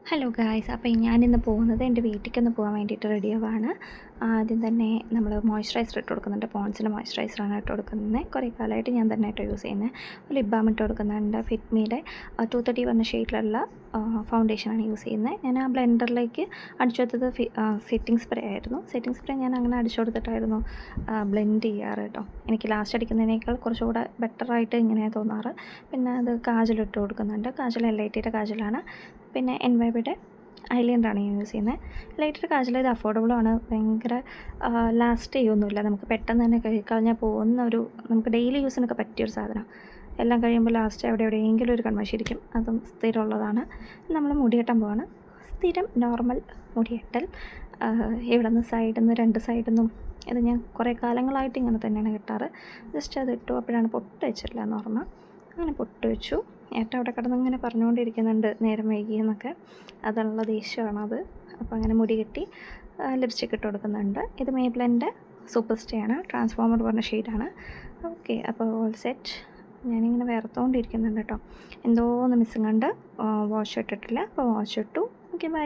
Hello guys, അപ്പോൾ ഞാനിന്ന് പോകുന്നത് എൻ്റെ വീട്ടിലേക്കൊന്ന് പോകാൻ വേണ്ടിയിട്ട് റെഡിയാവാണ്. ആദ്യം തന്നെ നമ്മൾ മോയ്സ്ചറൈസർ ഇട്ട് കൊടുക്കുന്നുണ്ട്. പോൺസിൻ്റെ മോയ്സ്ചറൈസറാണ് ഇട്ട് കൊടുക്കുന്നത്. കുറേ കാലമായിട്ട് ഞാൻ തന്നെ കേട്ടോ യൂസ് ചെയ്യുന്നത്. ലിപ് ബാം ഇട്ട് കൊടുക്കുന്നുണ്ട്. ഫിറ്റ്മിയുടെ 230 പറഞ്ഞ ഷെയ്ഡിലുള്ള ഫൗണ്ടേഷനാണ് യൂസ് ചെയ്യുന്നത്. ഞാൻ ആ ബ്ലെൻഡറിലേക്ക് അടിച്ചു കൊടുത്തത് സെറ്റിംഗ് സ്പ്രേ ആയിരുന്നു. സെറ്റിംഗ് സ്പ്രേ ഞാൻ അങ്ങനെ അടിച്ചു കൊടുത്തിട്ടായിരുന്നു ബ്ലെൻഡ് ചെയ്യാറ് കേട്ടോ. എനിക്ക് ലാസ്റ്റ് അടിക്കുന്നതിനേക്കാൾ കുറച്ചുകൂടെ ബെറ്ററായിട്ട് ഇങ്ങനെയാണ് തോന്നാറ്. പിന്നെ അത് കാജലിട്ട് കൊടുക്കുന്നുണ്ട്. കാജൽ LITയുടെ കാജലാണ്. പിന്നെ NYBയുടെ ഐലൈനറാണ് ഞാൻ യൂസ് ചെയ്യുന്നത്. ലൈറ്റർ കാജൽ ഇത് അഫോർഡബിളാണ്. ഭയങ്കര ലാസ്റ്റ് ചെയ്യൊന്നുമില്ല. നമുക്ക് പെട്ടെന്ന് തന്നെ കളഞ്ഞാൽ പോകുന്ന നമുക്ക് ഡെയിലി യൂസിനൊക്കെ പറ്റിയൊരു സാധനം. എല്ലാം കഴിയുമ്പോൾ ലാസ്റ്റ് എവിടെയെങ്കിലും ഒരു കൺമശിരിക്കും. അതും സ്ഥിരമുള്ളതാണ്. നമ്മൾ മുടികെട്ടാൻ പോവാണ്. സ്ഥിരം നോർമൽ മുടികെട്ടൽ. ഇവിടെ നിന്ന് സൈഡിൽ നിന്ന് 2 സൈഡിൽ നിന്നും ഇത് ഞാൻ കുറേ കാലങ്ങളായിട്ട് ഇങ്ങനെ തന്നെയാണ് കെട്ടാറ്. ജസ്റ്റ് അത് ഇട്ടു. അപ്പോഴാണ് പൊട്ട് വെച്ചിട്ടില്ല എന്ന് ഓർമ്മ. അങ്ങനെ പൊട്ട് വെച്ചു. ഏട്ടൻ അവിടെ കിടന്ന് ഇങ്ങനെ പറഞ്ഞുകൊണ്ടിരിക്കുന്നുണ്ട് നേരം വൈകിയെന്നൊക്കെ. അതുള്ള ദേഷ്യമാണത്. അപ്പോൾ അങ്ങനെ മുടി കെട്ടി ലിപ്സ്റ്റിക്ക് ഇട്ട് കൊടുക്കുന്നുണ്ട്. ഇത് മേബ്ലിൻ്റെ സൂപ്പർ സ്റ്റേ ആണ്. ട്രാൻസ്ഫോമർ പറഞ്ഞ ഷെയ്ഡാണ്. ഓക്കെ, അപ്പോൾ ഓൾ സെറ്റ്. ഞാനിങ്ങനെ വേർത്തുകൊണ്ടിരിക്കുന്നുണ്ട് കേട്ടോ. എന്തോ ഒന്ന് മിസ്സിങ് ഉണ്ട്. വാഷ് ഇട്ടിട്ടില്ല. അപ്പോൾ വാഷ് ഇട്ടു. Okay, by.